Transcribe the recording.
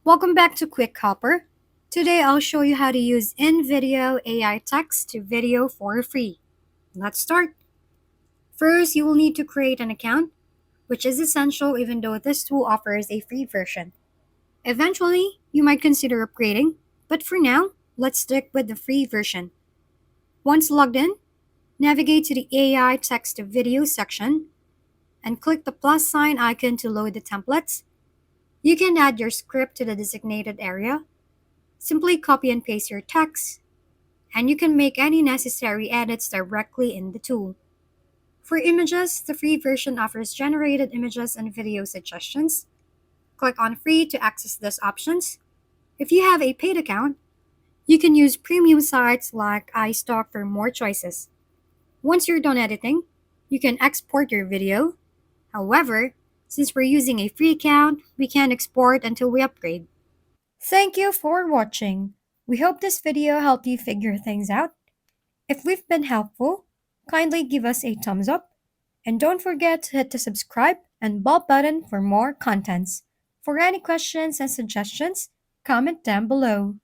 Welcome back to Quick Hopper. Today I'll show you how to use Invideo AI text to video for free. Let's start. First, you will need to create an account, which is essential even though this tool offers a free version. Eventually, you might consider upgrading, but for now, let's stick with the free version. Once logged in, navigate to the AI text to video section and click the plus sign icon to load the templates. You can add your script to the designated area. Simply copy and paste your text, and you can make any necessary edits directly in the tool. For images, the free version offers generated images and video suggestions. Click on Free to access these options. If you have a paid account, you can use premium sites like iStock for more choices. Once you're done editing, you can export your video. However, since we're using a free account, we can't export until we upgrade. Thank you for watching. We hope this video helped you figure things out. If we've been helpful, kindly give us a thumbs up and don't forget to hit the subscribe and bell button for more contents. For any questions and suggestions, comment down below.